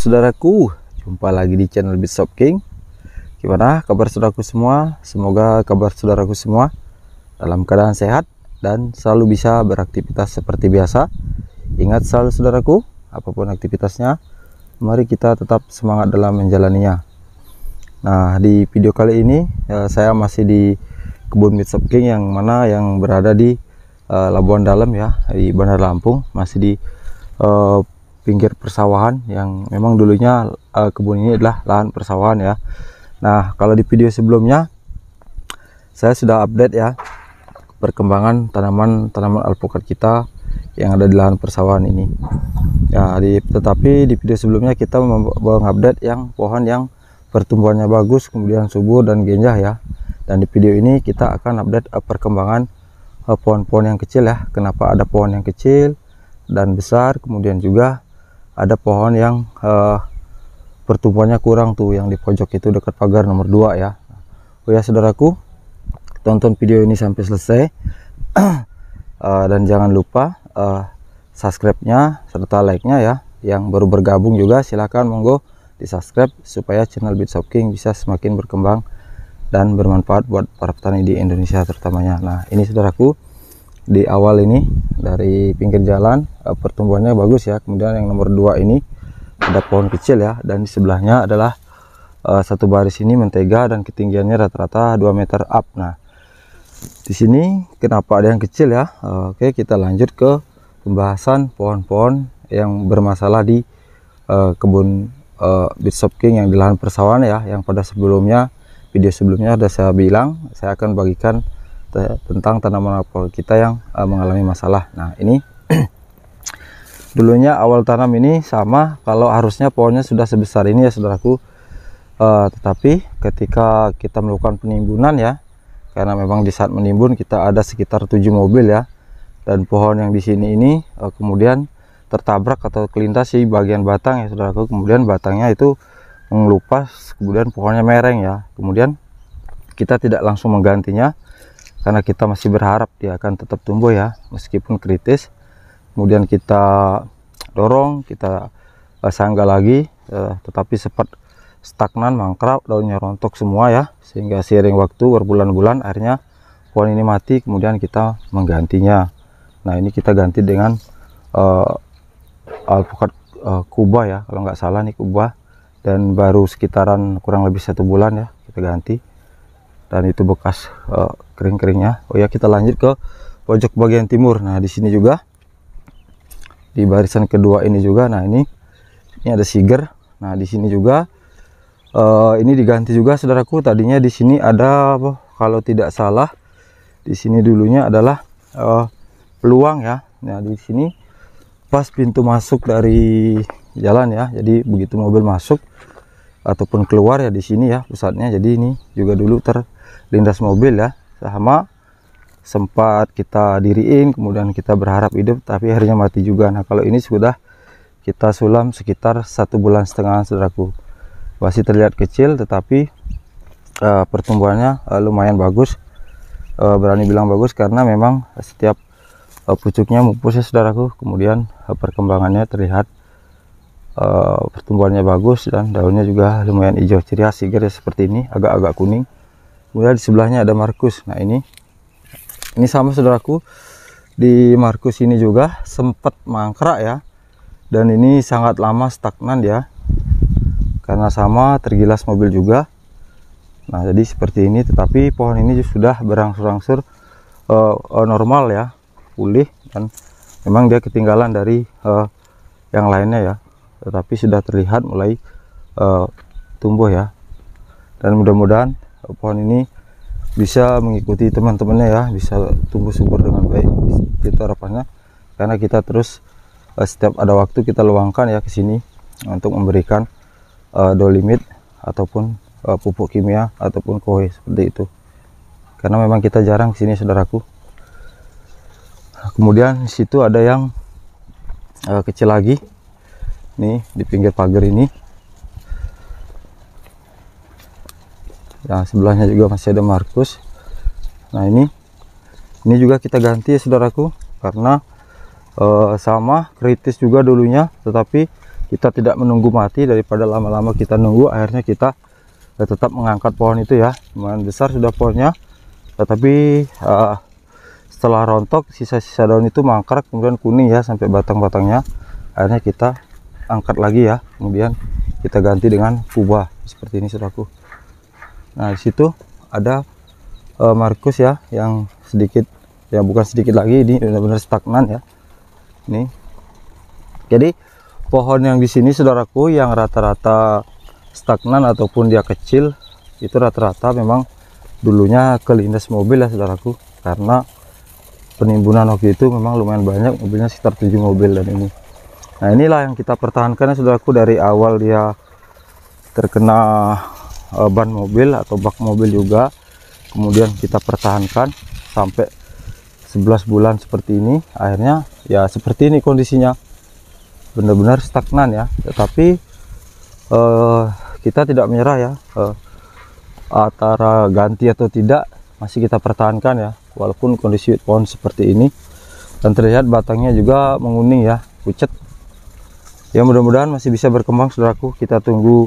saudaraku, jumpa lagi di channel Bitshop King. Gimana kabar saudaraku semua? Semoga kabar saudaraku semua dalam keadaan sehat dan selalu bisa beraktivitas seperti biasa. Ingat selalu saudaraku, apapun aktivitasnya, mari kita tetap semangat dalam menjalaninya. Nah, di video kali ini saya masih di kebun Bitshop King yang berada di Labuan Dalam ya, di Bandar Lampung, masih di pinggir persawahan yang memang dulunya kebun ini adalah lahan persawahan ya. Nah, kalau di video sebelumnya saya sudah update ya perkembangan tanaman alpukat kita yang ada di lahan persawahan ini ya. Tetapi di video sebelumnya kita mengupdate yang pohon yang pertumbuhannya bagus, kemudian subur dan genjah ya. Dan di video ini kita akan update perkembangan pohon-pohon yang kecil ya. Kenapa ada pohon yang kecil dan besar, kemudian juga ada pohon yang pertumbuhannya kurang tuh, yang di pojok itu dekat pagar nomor 2 ya. Oh ya saudaraku, tonton video ini sampai selesai dan jangan lupa subscribe-nya serta like-nya ya. Yang baru bergabung juga silahkan monggo di subscribe supaya channel Bitshop King bisa semakin berkembang dan bermanfaat buat para petani di Indonesia terutamanya. Nah, ini saudaraku, di awal ini dari pinggir jalan pertumbuhannya bagus ya. Kemudian yang nomor 2 ini ada pohon kecil ya, dan di sebelahnya adalah satu baris ini mentega dan ketinggiannya rata-rata 2 meter up. Nah, di sini kenapa ada yang kecil ya? Oke, kita lanjut ke pembahasan pohon-pohon yang bermasalah di kebun Bitshop King yang di lahan persawahan ya, yang pada video sebelumnya sudah saya bilang saya akan bagikan tentang tanaman apel kita yang mengalami masalah. Nah, ini dulunya awal tanam ini sama, kalau harusnya pohonnya sudah sebesar ini ya saudaraku, tetapi ketika kita melakukan penimbunan ya, karena memang di saat menimbun kita ada sekitar 7 mobil ya, dan pohon yang di sini ini kemudian tertabrak atau kelintas di bagian batang ya saudaraku. Kemudian batangnya itu mengelupas, kemudian pohonnya mereng ya. Kemudian kita tidak langsung menggantinya karena kita masih berharap dia akan tetap tumbuh ya meskipun kritis. Kemudian kita dorong, kita sanggah lagi, tetapi sempat stagnan, mangkrak, daunnya rontok semua ya, sehingga seiring waktu berbulan-bulan akhirnya pohon ini mati. Kemudian kita menggantinya. Nah, ini kita ganti dengan alpukat Kuba ya, kalau nggak salah nih Kuba, dan baru sekitaran kurang lebih 1 bulan ya kita ganti, dan itu bekas kering-keringnya. Oh ya, kita lanjut ke pojok bagian timur. Nah, di sini juga di barisan kedua ini juga, nah ini ada siger. Nah, di sini juga ini diganti juga saudaraku. Tadinya di sini ada, kalau tidak salah di sini dulunya adalah peluang ya. Nah, di sini pas pintu masuk dari jalan ya, jadi begitu mobil masuk ataupun keluar ya di sini ya pusatnya. Jadi ini juga dulu terlindas mobil ya, sama sempat kita diriin, kemudian kita berharap hidup tapi akhirnya mati juga. Nah, kalau ini sudah kita sulam sekitar 1,5 bulan saudaraku. Masih terlihat kecil tetapi pertumbuhannya lumayan bagus. Berani bilang bagus karena memang setiap pucuknya mupus ya saudaraku. Kemudian perkembangannya terlihat pertumbuhannya bagus dan daunnya juga lumayan hijau, ciri khas siger ya, seperti ini agak-agak kuning. Kemudian di sebelahnya ada Markus. Nah, ini sama saudaraku, di Markus ini juga sempat mangkrak ya, dan ini sangat lama stagnan ya karena sama tergilas mobil juga. Nah, jadi seperti ini, tetapi pohon ini sudah berangsur-angsur normal ya, pulih, dan memang dia ketinggalan dari yang lainnya ya, tetapi sudah terlihat mulai tumbuh ya. Dan mudah-mudahan pohon ini bisa mengikuti teman-temannya ya, bisa tumbuh subur dengan baik, itu harapannya. Karena kita terus setiap ada waktu kita luangkan ya ke sini untuk memberikan dolimit ataupun pupuk kimia ataupun kohe seperti itu, karena memang kita jarang ke sini saudaraku. Kemudian di situ ada yang kecil lagi nih di pinggir pagar ini ya, sebelahnya juga masih ada Markus. Nah, ini juga kita ganti ya saudaraku, karena sama kritis juga dulunya, tetapi kita tidak menunggu mati, daripada lama-lama kita nunggu, akhirnya kita tetap mengangkat pohon itu ya. Lumayan besar sudah pohonnya, tetapi setelah rontok sisa-sisa daun itu mangkrak, kemudian kuning ya sampai batang-batangnya. Akhirnya kita angkat lagi ya, kemudian kita ganti dengan kubah seperti ini saudaraku. Nah, di situ ada Markus ya, yang sedikit ya, bukan sedikit lagi, ini benar-benar stagnan ya. Ini jadi pohon yang di sini saudaraku yang rata-rata stagnan ataupun dia kecil, itu rata-rata memang dulunya kelindas mobil ya saudaraku, karena penimbunan waktu itu memang lumayan banyak, mobilnya sekitar 7 mobil. Dan ini, nah inilah yang kita pertahankan ya saudaraku, dari awal dia terkena ban mobil atau bak mobil juga, kemudian kita pertahankan sampai 11 bulan seperti ini. Akhirnya ya seperti ini kondisinya, benar-benar stagnan ya. Tetapi kita tidak menyerah ya, antara ganti atau tidak masih kita pertahankan ya, walaupun kondisi pohon seperti ini. Dan terlihat batangnya juga menguning ya, pucat ya. Mudah-mudahan masih bisa berkembang saudaraku. Kita tunggu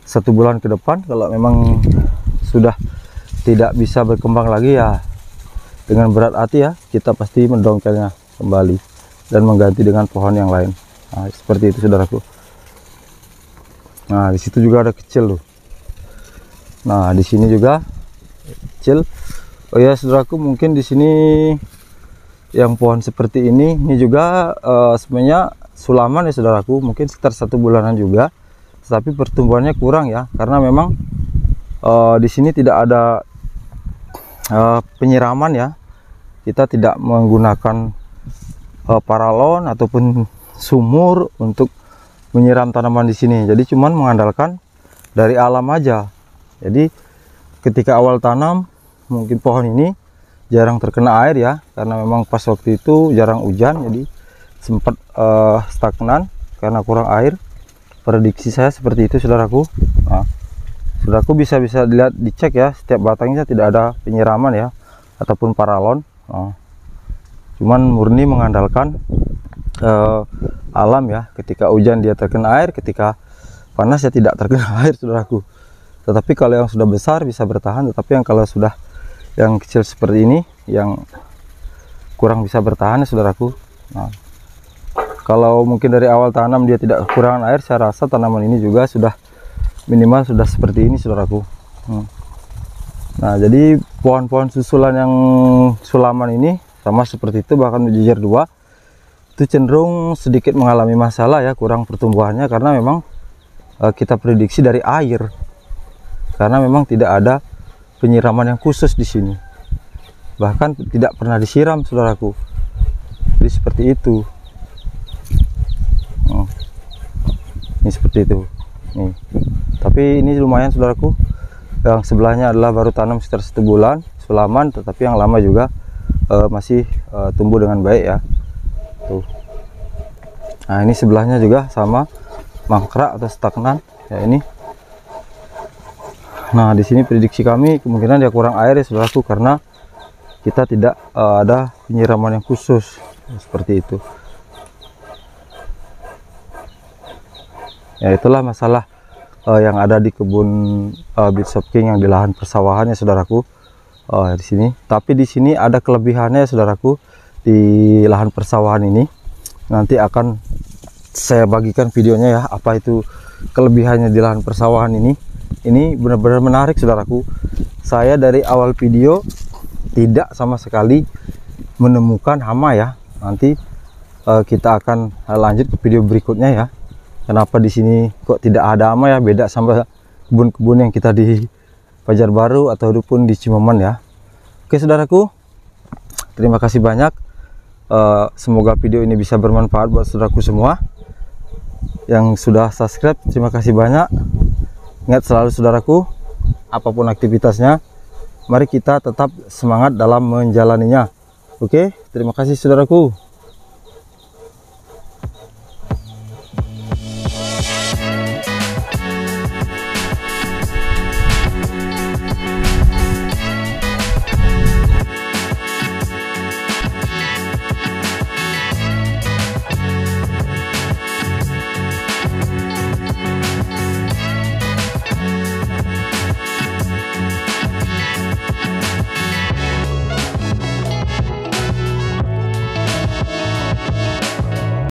1 bulan ke depan. Kalau memang sudah tidak bisa berkembang lagi ya, dengan berat hati ya, kita pasti mendongkelnya kembali dan mengganti dengan pohon yang lain. Nah, seperti itu saudaraku. Nah, di situ juga ada kecil loh. Nah, di sini juga kecil. Oh ya saudaraku, mungkin di sini yang pohon seperti ini juga sebenarnya sulaman ya saudaraku, mungkin sekitar 1 bulanan juga, tetapi pertumbuhannya kurang ya, karena memang di sini tidak ada penyiraman ya. Kita tidak menggunakan paralon ataupun sumur untuk menyiram tanaman di sini. Jadi cuman mengandalkan dari alam aja. Jadi ketika awal tanam mungkin pohon ini jarang terkena air ya, karena memang pas waktu itu jarang hujan, jadi sempat stagnan karena kurang air. Prediksi saya seperti itu saudaraku. Nah, saudaraku bisa dilihat, dicek ya, setiap batangnya tidak ada penyiraman ya ataupun paralon. Nah, cuman murni mengandalkan alam ya. Ketika hujan dia terkena air, ketika panas ya tidak terkena air saudaraku. Tetapi kalau yang sudah besar bisa bertahan, tetapi yang kalau sudah yang kecil seperti ini yang kurang bisa bertahan ya saudaraku. Nah, kalau mungkin dari awal tanam dia tidak kekurangan air, saya rasa tanaman ini juga sudah minimal sudah seperti ini saudaraku. Nah, jadi pohon-pohon susulan yang sulaman ini sama seperti itu, bahkan Mujair 2 itu cenderung sedikit mengalami masalah ya, kurang pertumbuhannya, karena memang kita prediksi dari air, karena memang tidak ada penyiraman yang khusus di sini, bahkan tidak pernah disiram saudaraku. Jadi seperti itu. Ini seperti itu nih. Tapi ini lumayan saudaraku. Yang sebelahnya adalah baru tanam sekitar 1 bulan sulaman, tetapi yang lama juga masih tumbuh dengan baik ya. Tuh. Nah, ini sebelahnya juga sama, mangkrak atau stagnan ya ini. Nah, di sini prediksi kami kemungkinan dia kurang air ya saudaraku, karena kita tidak ada penyiraman yang khusus seperti itu. Ya, itulah masalah yang ada di kebun Beardshot King yang di lahan persawahannya saudaraku. Di sini, tapi di sini ada kelebihannya saudaraku. Di lahan persawahan ini nanti akan saya bagikan videonya ya, apa itu kelebihannya di lahan persawahan ini. Ini benar-benar menarik saudaraku. Saya dari awal video tidak sama sekali menemukan hama ya. Nanti kita akan lanjut ke video berikutnya ya. Kenapa di sini kok tidak ada hama ya, beda sama kebun-kebun yang kita di Pajar Baru ataupun di Cimaman ya. Oke saudaraku, terima kasih banyak. Semoga video ini bisa bermanfaat buat saudaraku semua. Yang sudah subscribe, terima kasih banyak. Ingat selalu saudaraku, apapun aktivitasnya, mari kita tetap semangat dalam menjalaninya. Oke, terima kasih saudaraku.